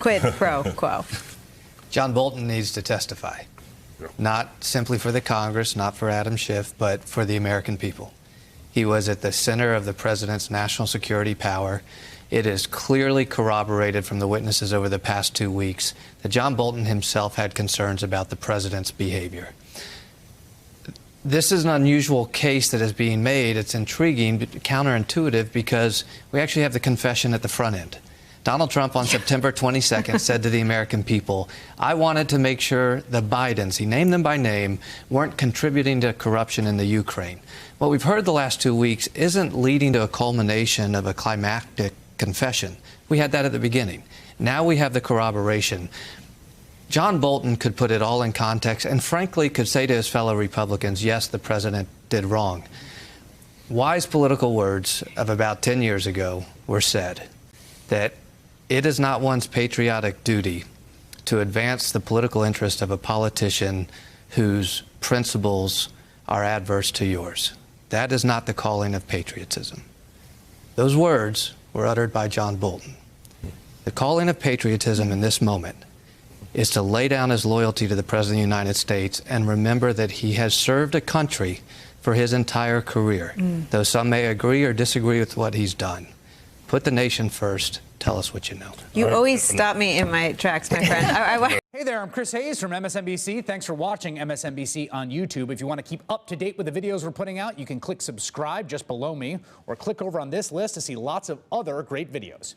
Quid pro quo. John Bolton needs to testify, not simply for the Congress, not for Adam Schiff, but for the American people. He was at the center of the president's national security power. It is clearly corroborated from the witnesses over the past 2 weeks that John Bolton himself had concerns about the president's behavior. This is an unusual case that is being made. It's intriguing, but counterintuitive, because we actually have the confession at the front end. Donald Trump on September 22nd said to the American people, I wanted to make sure the Bidens, he named them by name, weren't contributing to corruption in the Ukraine. What we've heard the last 2 weeks isn't leading to a culmination of a climactic confession. We had that at the beginning. Now we have the corroboration. John Bolton could put it all in context and frankly could say to his fellow Republicans, yes, the president did wrong. Wise political words of about 10 years ago were said that it is not one's patriotic duty to advance the political interest of a politician whose principles are adverse to yours. That is not the calling of patriotism. Those words were uttered by John Bolton. The calling of patriotism in this moment is to lay down his loyalty to the President of the United States and remember that he has served a country for his entire career, though some may agree or disagree with what he's done. Put the nation first. Tell us what you know. You always stop me in my tracks, my friend. Hey there, I'm Chris Hayes from MSNBC. Thanks for watching MSNBC on YouTube. If you want to keep up to date with the videos we're putting out, you can click subscribe just below me or click over on this list to see lots of other great videos.